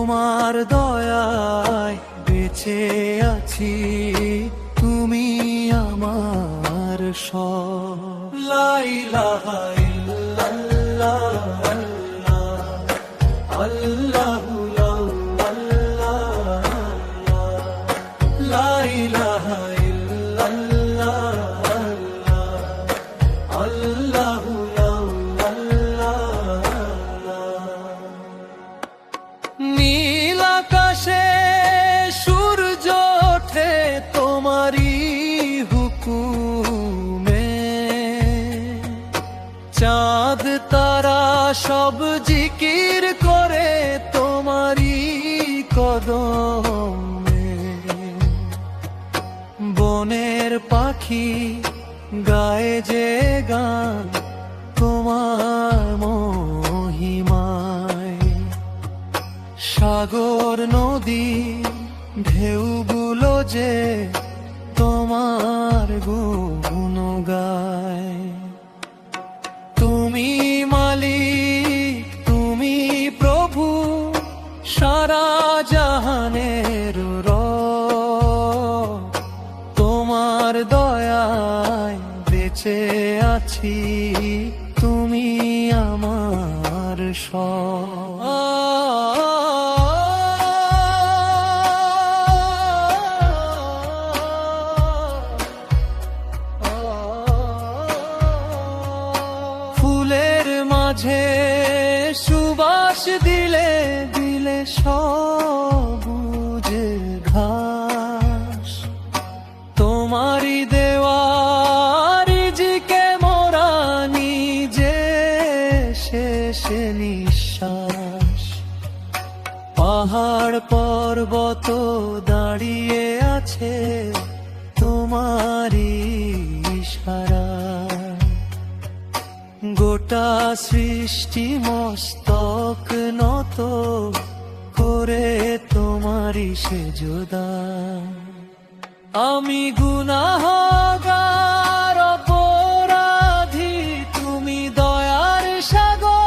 তোমার দয়ায় বেঁচে আছি, তুমি আমার সব। লা ইলাহা ইল্লাল্লাহ, আল্লাহু আল্লাহ, লা ইলাহা ইল্লাল্লাহ, আল্লাহু আল্লাহ। নীল আকাশে সূর্য ওঠে তোমারই হুকুমে, চাঁদ তারা সব জিকির করে তোমারই কদমে। বনের পাখি গায়ে যে গান তোমার মহিমায়, সাগর নদী ঢেউগুলো যে তোমার গুণ গায়। তুমি মালিক, তুমি প্রভু, সারা জাহানের রব। তোমার দয়ায় বেঁচে আছি, তুমি আমার সব। ফুলের মাঝে সুবাস দিলে দিলে সবুজ ঘাস, তোমারই দেওয়ার জিকে মোরা নিজে শেষ নিঃশ্বাস। পাহাড় পর্বত দাঁড়িয়ে আছে তোমারই ইশারায়, গোটা সৃষ্টি মস্তক নত করে তোমারই সেজদা। আমি গুনাহগার অপরাধী, তুমি দয়ার সাগর।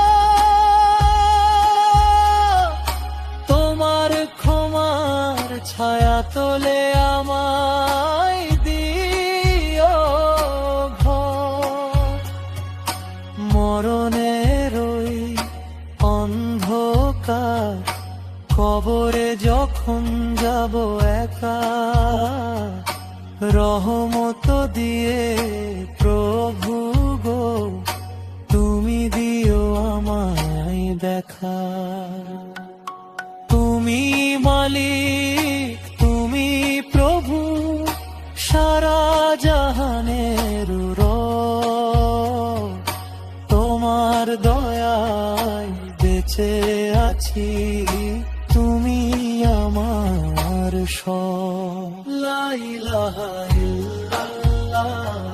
তোমার ক্ষমার ছায়া তোলে আমায় দিও ঘর। মরণের ওই অন্ধকার কবরে যখন যাব একা, রহমত দিয়ে প্রভু গো তুমি দিও আমায় দেখা। তুমি মালিক, তুমি প্রভু, সারা জাহানের রব। তোমার দয়ায় বেঁচে আছি, তুমি আমার সব। লা ইলাহা ইল্লাল্লাহ।